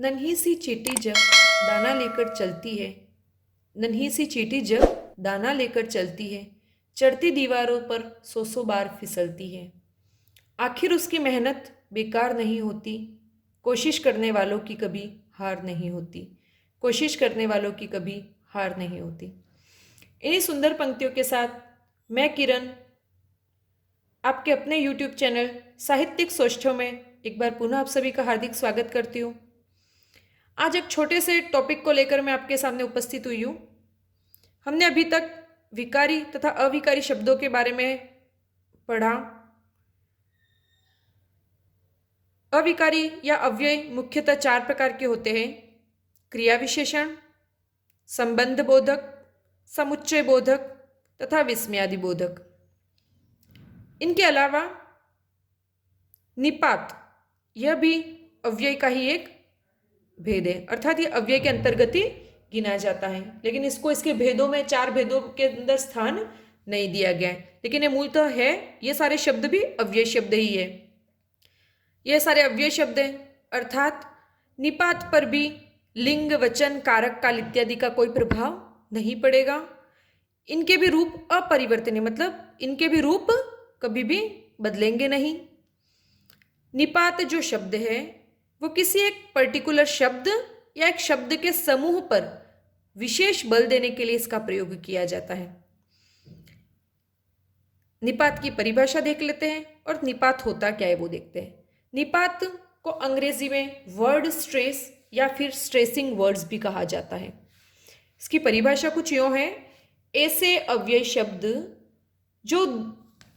नन्ही सी चींटी जब दाना लेकर चलती है, नन्ही सी चींटी जब दाना लेकर चलती है, चढ़ती दीवारों पर सौ सौ बार फिसलती है। आखिर उसकी मेहनत बेकार नहीं होती, कोशिश करने वालों की कभी हार नहीं होती, कोशिश करने वालों की कभी हार नहीं होती। इन्हीं सुंदर पंक्तियों के साथ मैं किरण आपके अपने YouTube चैनल साहित्यिक सोष्ठों में एक बार पुनः आप सभी का हार्दिक स्वागत करती हूँ। आज एक छोटे से टॉपिक को लेकर मैं आपके सामने उपस्थित हुई हूँ। हमने अभी तक विकारी तथा अविकारी शब्दों के बारे में पढ़ा। अविकारी या अव्यय मुख्यतः 4 प्रकार के होते हैं: क्रिया विशेषण, संबंध बोधक, समुच्चय बोधक तथा विस्मयादि बोधक। इनके अलावा निपात, यह भी अव्यय का ही एक भेद है, अर्थात ये अव्यय के अंतर्गत ही गिना जाता है, लेकिन इसको इसके भेदों में 4 भेदों के अंदर स्थान नहीं दिया गया है। लेकिन ये मूलतः है, ये सारे शब्द भी अव्यय शब्द ही है। ये सारे अव्यय शब्द हैं, अर्थात निपात पर भी लिंग, वचन, कारक, काल इत्यादि का कोई प्रभाव नहीं पड़ेगा। इनके भी रूप अपरिवर्तनीय, मतलब इनके भी रूप कभी भी बदलेंगे नहीं। निपात जो शब्द है वो किसी एक पर्टिकुलर शब्द या एक शब्द के समूह पर विशेष बल देने के लिए इसका प्रयोग किया जाता है। निपात की परिभाषा देख लेते हैं और निपात होता क्या है वो देखते हैं। निपात को अंग्रेजी में वर्ड स्ट्रेस या फिर स्ट्रेसिंग वर्ड्स भी कहा जाता है। इसकी परिभाषा कुछ यूं है: ऐसे अव्यय शब्द जो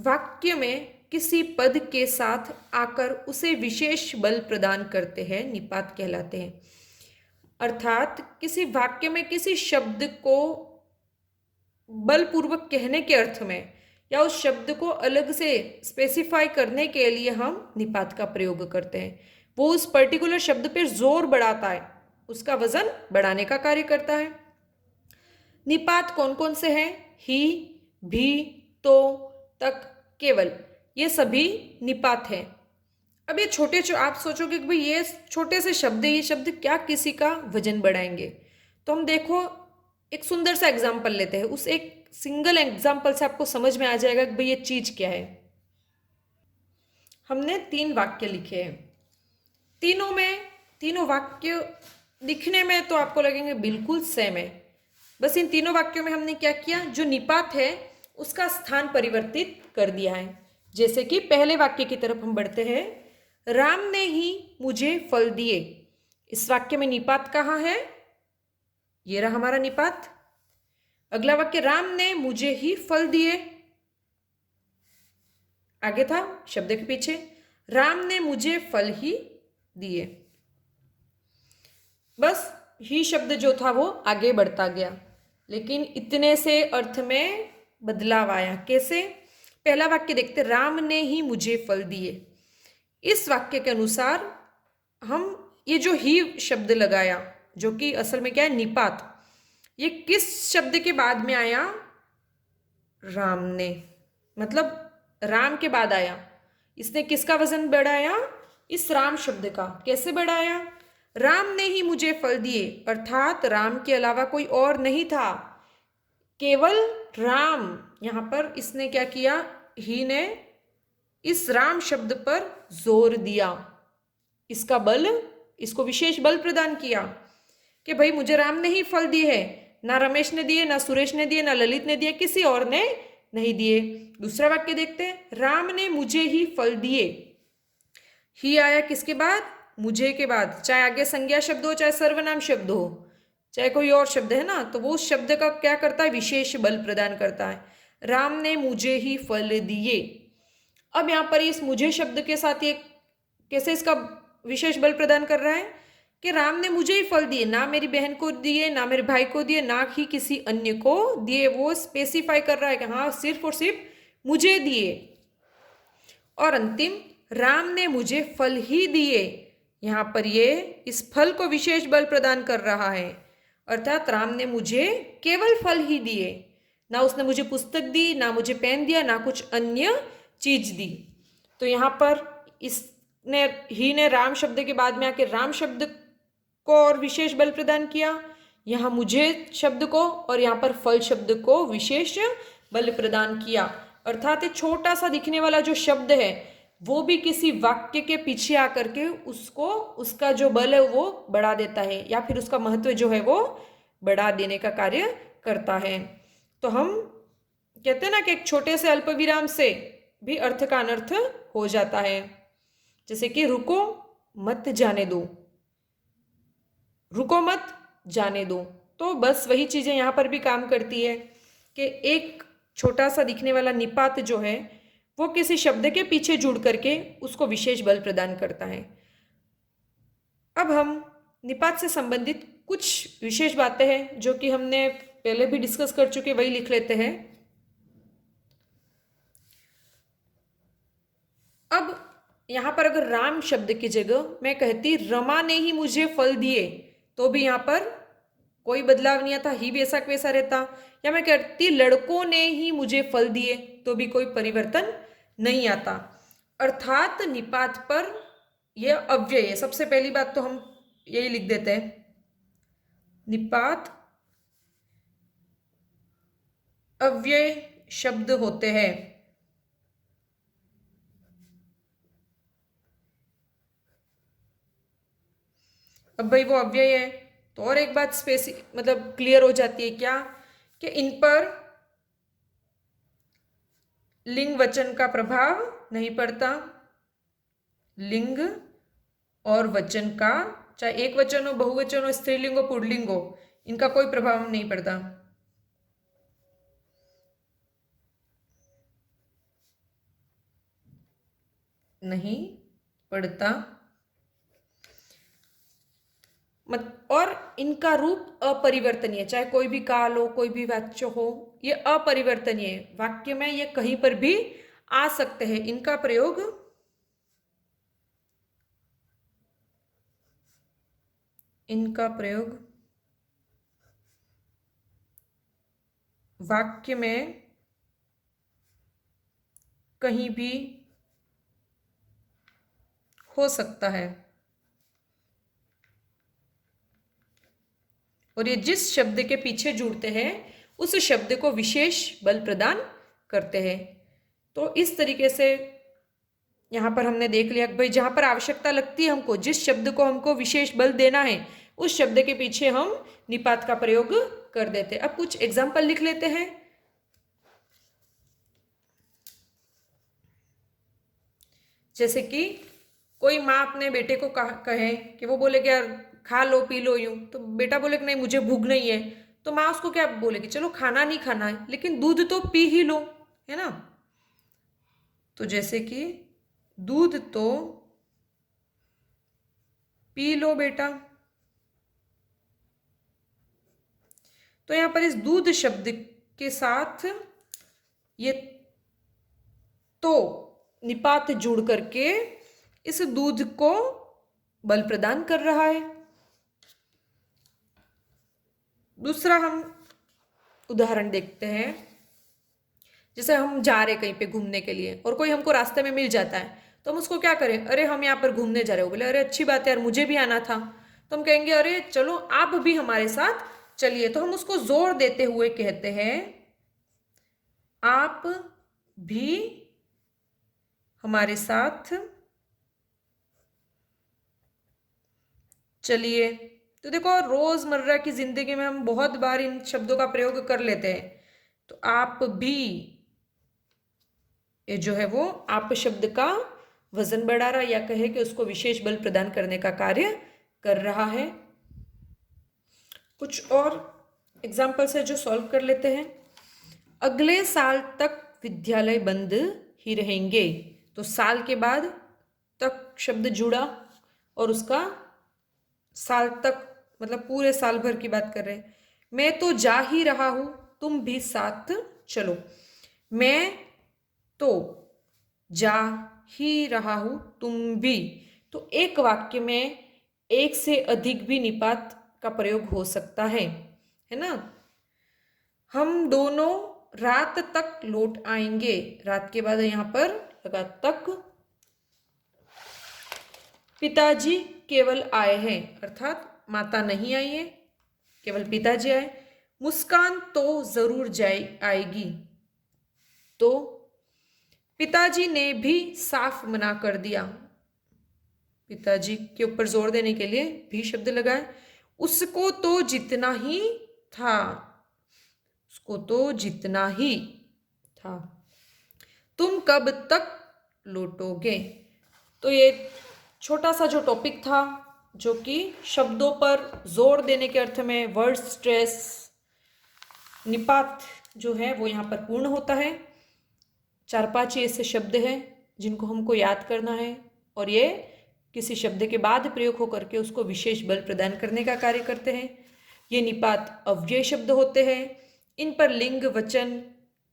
वाक्य में किसी पद के साथ आकर उसे विशेष बल प्रदान करते हैं, निपात कहलाते हैं। अर्थात किसी वाक्य में किसी शब्द को बलपूर्वक कहने के अर्थ में या उस शब्द को अलग से स्पेसिफाई करने के लिए हम निपात का प्रयोग करते हैं। वो उस पर्टिकुलर शब्द पर जोर बढ़ाता है, उसका वजन बढ़ाने का कार्य करता है। निपात कौन कौन से हैं? ही, भी, तो, तक, केवल, ये सभी निपात हैं। अब ये छोटे आप सोचोगे कि भाई ये छोटे से शब्द है, ये शब्द क्या किसी का वजन बढ़ाएंगे? तो हम देखो एक सुंदर सा एग्जाम्पल लेते हैं। उस एक सिंगल एग्जाम्पल से आपको समझ में आ जाएगा कि भाई ये चीज क्या है। हमने 3 वाक्य लिखे हैं, तीनों वाक्य दिखने में तो आपको लगेंगे बिल्कुल सेम है। बस इन तीनों वाक्यों में हमने क्या किया, जो निपात है उसका स्थान परिवर्तित कर दिया है। जैसे कि पहले वाक्य की तरफ हम बढ़ते हैं, राम ने ही मुझे फल दिए। इस वाक्य में निपात कहाँ है? ये रहा हमारा निपात। अगला वाक्य, राम ने मुझे ही फल दिए, आगे था शब्द के पीछे, राम ने मुझे फल ही दिए। बस ही शब्द जो था वो आगे बढ़ता गया, लेकिन इतने से अर्थ में बदलाव आया। कैसे? पहला वाक्य देखते, राम ने ही मुझे फल दिए। इस वाक्य के अनुसार हम ये जो ही शब्द लगाया, जो कि असल में क्या है, निपात, ये किस शब्द के बाद में आया? राम ने, मतलब राम के बाद आया। इसने किसका वजन बढ़ाया? इस राम शब्द का। कैसे बढ़ाया? राम ने ही मुझे फल दिए, अर्थात राम के अलावा कोई और नहीं था, केवल राम। यहां पर इसने क्या किया? ही ने इस राम शब्द पर जोर दिया, इसका बल, इसको विशेष बल प्रदान किया कि भाई मुझे राम ने ही फल दिए है, ना रमेश ने दिए, ना सुरेश ने दिए, ना ललित ने दिए, किसी और ने नहीं दिए। दूसरा वाक्य देखते हैं, राम ने मुझे ही फल दिए। ही आया किसके बाद? मुझे के बाद। चाहे आगे संज्ञा शब्द हो, चाहे सर्वनाम शब्द हो, चाहे कोई और शब्द है ना, तो वो उस शब्द का क्या करता है? विशेष बल प्रदान करता है। राम ने मुझे ही फल दिए। अब यहां पर इस मुझे शब्द के साथ ये कैसे इसका विशेष बल प्रदान कर रहा है कि राम ने मुझे ही फल दिए, ना मेरी बहन को दिए, ना मेरे भाई को दिए, ना ही किसी अन्य को दिए। वो स्पेसिफाई कर रहा है कि हाँ सिर्फ और सिर्फ मुझे दिए। और अंतिम, राम ने मुझे फल ही दिए, यहां पर ये इस फल को विशेष बल प्रदान कर रहा है, अर्थात राम ने मुझे केवल फल ही दिए, ना उसने मुझे पुस्तक दी, ना मुझे पेन दिया, ना कुछ अन्य चीज दी। तो यहां पर इसने ही ने राम शब्द के बाद में आके राम शब्द को और विशेष बल प्रदान किया, यहाँ मुझे शब्द को और यहाँ पर फल शब्द को विशेष बल प्रदान किया। अर्थात छोटा सा दिखने वाला जो शब्द है वो भी किसी वाक्य के पीछे आकर के उसको उसका जो बल है वो बढ़ा देता है, या फिर उसका महत्व जो है वो बढ़ा देने का कार्य करता है। तो हम कहते हैं ना कि एक छोटे से अल्पविराम से भी अर्थ का अनर्थ हो जाता है। जैसे कि रुको मत जाने दो, रुको मत जाने दो, तो बस वही चीजें यहाँ पर भी काम करती है कि एक छोटा सा दिखने वाला निपात जो है वो किसी शब्द के पीछे जुड़ करके उसको विशेष बल प्रदान करता है। अब हम निपात से संबंधित कुछ विशेष बातें हैं जो कि हमने पहले भी डिस्कस कर चुके, वही लिख लेते हैं। अब यहां पर अगर राम शब्द की जगह मैं कहती रमा ने ही मुझे फल दिए तो भी यहां पर कोई बदलाव नहीं आता, ही वैसा वैसा रहता। या मैं कहती लड़कों ने ही मुझे फल दिए तो भी कोई परिवर्तन नहीं आता। अर्थात निपात पर यह अव्यय है। सबसे पहली बात तो हम यही लिख देते हैं, निपात अव्यय शब्द होते हैं। अब भाई वो अव्यय है तो और एक बात मतलब क्लियर हो जाती है क्या, कि इन पर लिंग वचन का प्रभाव नहीं पड़ता। लिंग और वचन का, चाहे एक वचन हो, बहुवचन हो, स्त्रीलिंग हो, पुल्लिंग हो, इनका कोई प्रभाव नहीं पड़ता। नहीं पड़ता। और इनका रूप अपरिवर्तनीय, चाहे कोई भी काल हो, कोई भी वाच्य हो, ये अपरिवर्तनीय है। वाक्य में ये कहीं पर भी आ सकते हैं। इनका प्रयोग वाक्य में कहीं भी हो सकता है और ये जिस शब्द के पीछे जुड़ते हैं उस शब्द को विशेष बल प्रदान करते हैं। तो इस तरीके से यहाँ पर हमने देख लिया कि भाई जहाँ पर आवश्यकता लगती है हमको, जिस शब्द को हमको विशेष बल देना है उस शब्द के पीछे हम निपात का प्रयोग कर देते हैं। अब कुछ एग्जाम्पल लिख लेते हैं। जैसे कि कोई माँ अपने बेटे को कहे कि वो बोले कि यार खा लो पी लो यूं, तो बेटा बोले कि नहीं मुझे भूख नहीं है, तो माँ उसको क्या बोलेगी, चलो खाना नहीं खाना है लेकिन दूध तो पी ही लो, है ना। तो जैसे कि दूध तो पी लो बेटा, तो यहां पर इस दूध शब्द के साथ ये तो निपात जुड़ करके इस दूध को बल प्रदान कर रहा है। दूसरा हम उदाहरण देखते हैं। जैसे हम जा रहे कहीं पे घूमने के लिए और कोई हमको रास्ते में मिल जाता है तो हम उसको क्या करें, अरे हम यहाँ पर घूमने जा रहे हो, बोले अरे अच्छी बात है यार मुझे भी आना था, तो हम कहेंगे अरे चलो आप भी हमारे साथ चलिए। तो हम उसको जोर देते हुए कहते हैं आप भी हमारे साथ चलिए। तो देखो रोजमर्रा की जिंदगी में हम बहुत बार इन शब्दों का प्रयोग कर लेते हैं। तो आप भी, ये जो है वो आप शब्द का वजन बढ़ा रहा, या कहे कि उसको विशेष बल प्रदान करने का कार्य कर रहा है। कुछ और एग्जाम्पल्स है जो सॉल्व कर लेते हैं। अगले साल तक विद्यालय बंद ही रहेंगे, तो साल के बाद तक शब्द जुड़ा और उसका साल तक मतलब पूरे साल भर की बात कर रहे हैं। मैं तो जा ही रहा हूं तुम भी साथ चलो। मैं तो जा ही रहा हूं तुम भी, तो एक वाक्य में एक से अधिक भी निपात का प्रयोग हो सकता है ना। हम दोनों रात तक लौट आएंगे, रात के बाद यहां पर लगा तक। पिताजी केवल आए हैं, अर्थात माता नहीं आई है, केवल पिताजी आए। मुस्कान तो जरूर आएगी, तो पिताजी ने भी साफ मना कर दिया। पिताजी के ऊपर जोर देने के लिए भी शब्द लगाए। उसको तो जितना ही था, उसको तो जितना ही था। तुम कब तक लौटोगे। तो ये छोटा सा जो टॉपिक था, जो कि शब्दों पर जोर देने के अर्थ में वर्ड स्ट्रेस निपात जो है वो यहाँ पर पूर्ण होता है। 4-5 ऐसे शब्द हैं जिनको हमको याद करना है, और ये किसी शब्द के बाद प्रयोग होकर के उसको विशेष बल प्रदान करने का कार्य करते हैं। ये निपात अव्यय शब्द होते हैं। इन पर लिंग, वचन,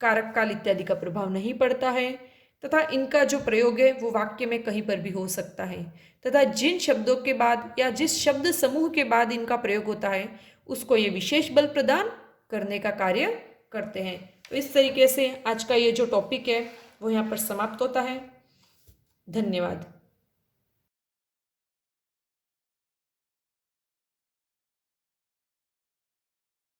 कारक काल इत्यादि का प्रभाव नहीं पड़ता है, तथा इनका जो प्रयोग है वो वाक्य में कहीं पर भी हो सकता है, तथा जिन शब्दों के बाद या जिस शब्द समूह के बाद इनका प्रयोग होता है उसको ये विशेष बल प्रदान करने का कार्य करते हैं। तो इस तरीके से आज का ये जो टॉपिक है वो यहाँ पर समाप्त होता है। धन्यवाद।